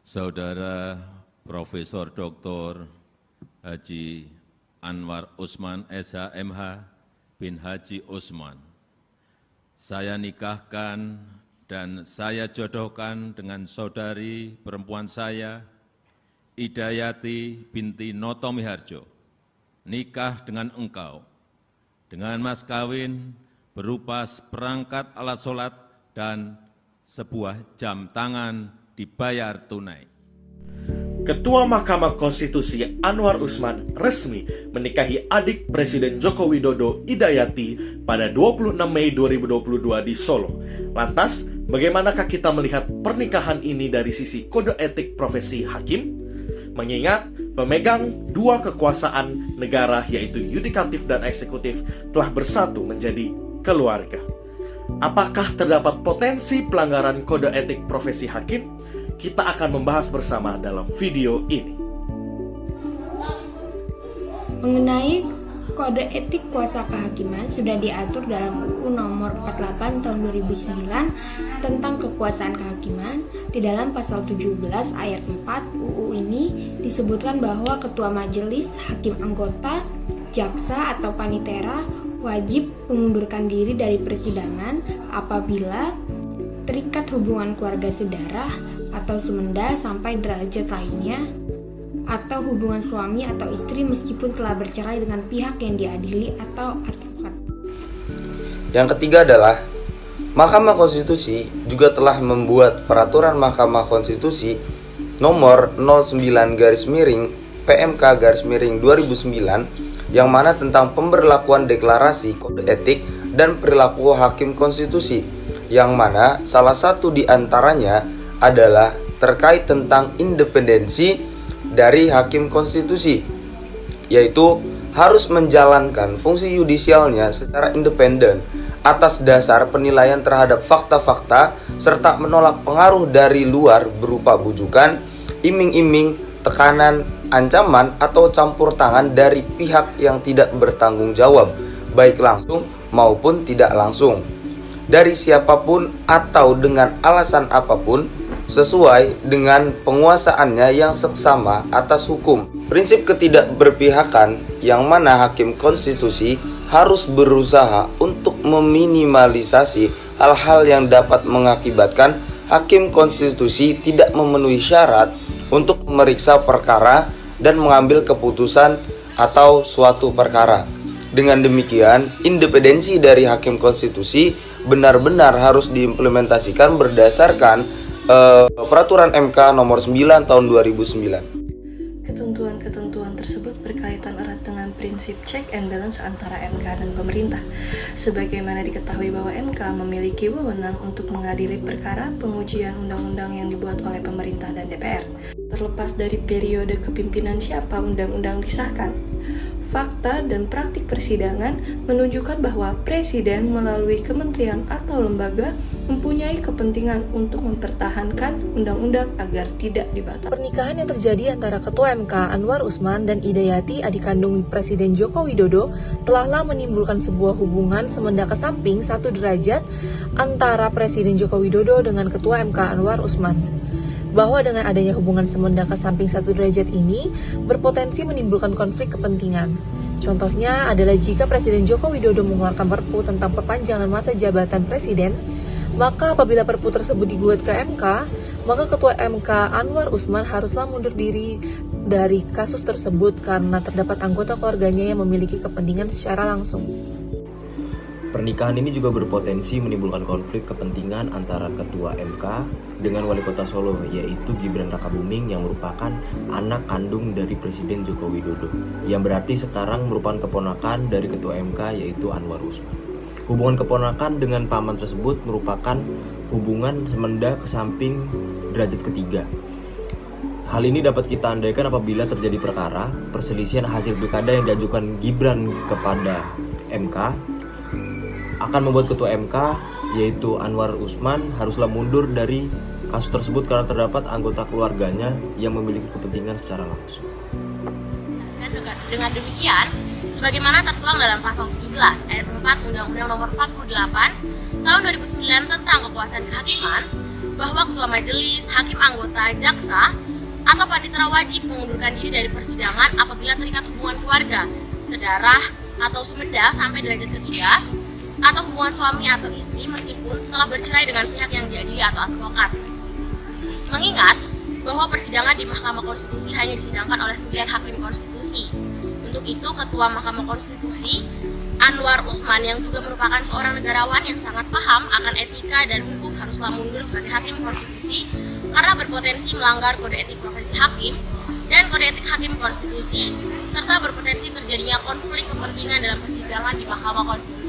Saudara Profesor Dr. Haji Anwar Usman SHMH bin Haji Usman, saya nikahkan dan saya jodohkan dengan saudari perempuan saya, Idayati binti Noto Miharjo, nikah dengan engkau, dengan mas kawin berupa seperangkat alat sholat dan sebuah jam tangan dibayar tunai. Ketua Mahkamah Konstitusi Anwar Usman resmi menikahi adik Presiden Joko Widodo, Idayati, pada 26 Mei 2022 di Solo. Lantas, bagaimanakah kita melihat pernikahan ini dari sisi kode etik profesi hakim? Mengingat pemegang dua kekuasaan negara yaitu yudikatif dan eksekutif telah bersatu menjadi keluarga. Apakah terdapat potensi pelanggaran kode etik profesi hakim? Kita akan membahas bersama dalam video ini. Mengenai kode etik kuasa kehakiman sudah diatur dalam UU nomor 48 tahun 2009 tentang kekuasaan kehakiman. Di dalam pasal 17 ayat 4 UU ini disebutkan bahwa ketua majelis, hakim anggota, jaksa atau panitera wajib mengundurkan diri dari persidangan apabila terikat hubungan keluarga sedarah atau semenda sampai derajat lainnya, atau hubungan suami atau istri meskipun telah bercerai dengan pihak yang diadili atau advokat. Yang ketiga adalah Mahkamah Konstitusi juga telah membuat peraturan Mahkamah Konstitusi nomor 09/PMK/2009 yang mana tentang pemberlakuan deklarasi kode etik dan perilaku hakim konstitusi, yang mana salah satu di antaranya adalah terkait tentang independensi dari hakim konstitusi, yaitu harus menjalankan fungsi yudisialnya secara independen atas dasar penilaian terhadap fakta-fakta serta menolak pengaruh dari luar berupa bujukan, iming-iming, tekanan, ancaman, atau campur tangan dari pihak yang tidak bertanggung jawab, baik langsung maupun tidak langsung, dari siapapun atau dengan alasan apapun, sesuai dengan penguasaannya yang seksama atas hukum. Prinsip ketidakberpihakan yang mana hakim konstitusi harus berusaha untuk meminimalisasi hal-hal yang dapat mengakibatkan hakim konstitusi tidak memenuhi syarat untuk memeriksa perkara dan mengambil keputusan atau suatu perkara. Dengan demikian, independensi dari hakim konstitusi benar-benar harus diimplementasikan berdasarkan Peraturan MK nomor 9 tahun 2009. Ketentuan-ketentuan tersebut berkaitan erat dengan prinsip check and balance antara MK dan pemerintah. Sebagaimana diketahui bahwa MK memiliki wewenang untuk mengadili perkara pengujian undang-undang yang dibuat oleh pemerintah dan DPR. Terlepas dari periode kepimpinan siapa undang-undang disahkan, fakta dan praktik persidangan menunjukkan bahwa Presiden melalui kementerian atau lembaga mempunyai kepentingan untuk mempertahankan undang-undang agar tidak dibatalkan. Pernikahan yang terjadi antara Ketua MK Anwar Usman dan Idayati, adik kandung Presiden Joko Widodo, telahlah menimbulkan sebuah hubungan semenda kesamping satu derajat antara Presiden Joko Widodo dengan Ketua MK Anwar Usman. Bahwa dengan adanya hubungan semenda kesamping satu derajat ini berpotensi menimbulkan konflik kepentingan. Contohnya adalah jika Presiden Joko Widodo mengeluarkan Perpu tentang perpanjangan masa jabatan Presiden, maka apabila Perpu tersebut digugat ke MK, maka Ketua MK Anwar Usman haruslah mundur diri dari kasus tersebut karena terdapat anggota keluarganya yang memiliki kepentingan secara langsung. Pernikahan ini juga berpotensi menimbulkan konflik kepentingan antara Ketua MK dengan Wali Kota Solo, yaitu Gibran Rakabuming yang merupakan anak kandung dari Presiden Joko Widodo, yang berarti sekarang merupakan keponakan dari Ketua MK yaitu Anwar Usman. Hubungan keponakan dengan paman tersebut merupakan hubungan semenda kesamping derajat ketiga. Hal ini dapat kita andaikan apabila terjadi perkara perselisihan hasil pilkada yang diajukan Gibran kepada MK akan membuat Ketua MK yaitu Anwar Usman haruslah mundur dari kasus tersebut karena terdapat anggota keluarganya yang memiliki kepentingan secara langsung. Dengan demikian, sebagaimana tertuang dalam pasal 17 ayat 4 Undang-Undang Nomor 48 Tahun 2009 tentang kekuasaan kehakiman, bahwa ketua majelis, hakim anggota, jaksa, atau panitera wajib mengundurkan diri dari persidangan apabila terikat hubungan keluarga, sedarah atau semenda sampai derajat ketiga, atau hubungan suami atau istri meskipun telah bercerai dengan pihak yang diadili atau advokat. Mengingat bahwa persidangan di Mahkamah Konstitusi hanya disidangkan oleh 9 hakim konstitusi. Untuk itu, Ketua Mahkamah Konstitusi Anwar Usman yang juga merupakan seorang negarawan yang sangat paham akan etika dan hukum haruslah mundur sebagai hakim konstitusi karena berpotensi melanggar kode etik profesi hakim dan kode etik hakim konstitusi serta berpotensi terjadinya konflik kepentingan dalam persidangan di Mahkamah Konstitusi.